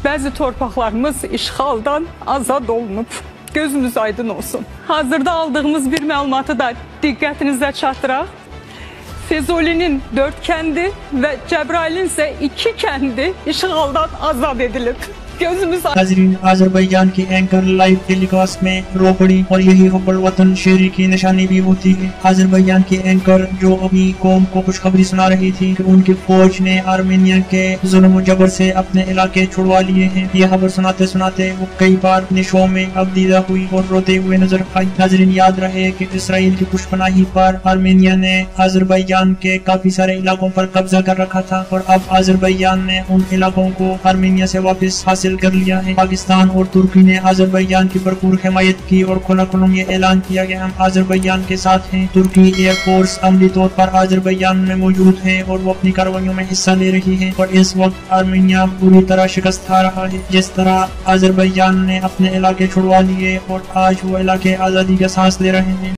Bəzi torpaqlarımız işğaldan azad olunub. Gözünüz aydın olsun. Hazırda aldığımız bir məlumatı da diqqətinizə çatdıraq. Füzulinin 4 kəndi və Cəbrailin isə 2 kəndi işğaldan azad edilib. gözümüz नाज़रीन, Azerbaijan के anchor live telecast में रो पड़ी और यही हुब्बुल वतन शेरी की निशानी भी होती है। आज़रबाईजान के एंकर जो अपनी कौम को खुशखबरी सुना रही थी कि उनकी फौज ने आर्मेनिया के जुल्म जबर से अपने इलाके छुड़वा लिए हैं। यह खबर सुनाते सुनाते वो कई बार अपने शो में अबदीदा हुई और रोते हुए नजर आई। नाज़रीन, याद रहे कि इसराइल की पुष्पनाही पर आर्मेनिया ने आज़रबाईजान के काफी सारे इलाकों पर कब्जा कर रखा था और अब आज़रबाईजान ने उन इलाकों को आर्मेनिया से वापस हासिल कर लिया है। पाकिस्तान और तुर्की ने आज़रबाईजान की भरपूर हिमायत की और खुला ये ऐलान किया कि हम आज़रबाईजान के साथ हैं। तुर्की एयरफोर्स अमली तौर पर आज़रबाईजान में मौजूद है और वो अपनी कार्रवाइयों में हिस्सा ले रही है और इस वक्त आर्मेनिया पूरी तरह शिकस्त खा रहा है। जिस तरह आज़रबाईजान ने अपने इलाके छुड़वा लिए और आज वो इलाके आज़ादी का सांस ले रहे हैं।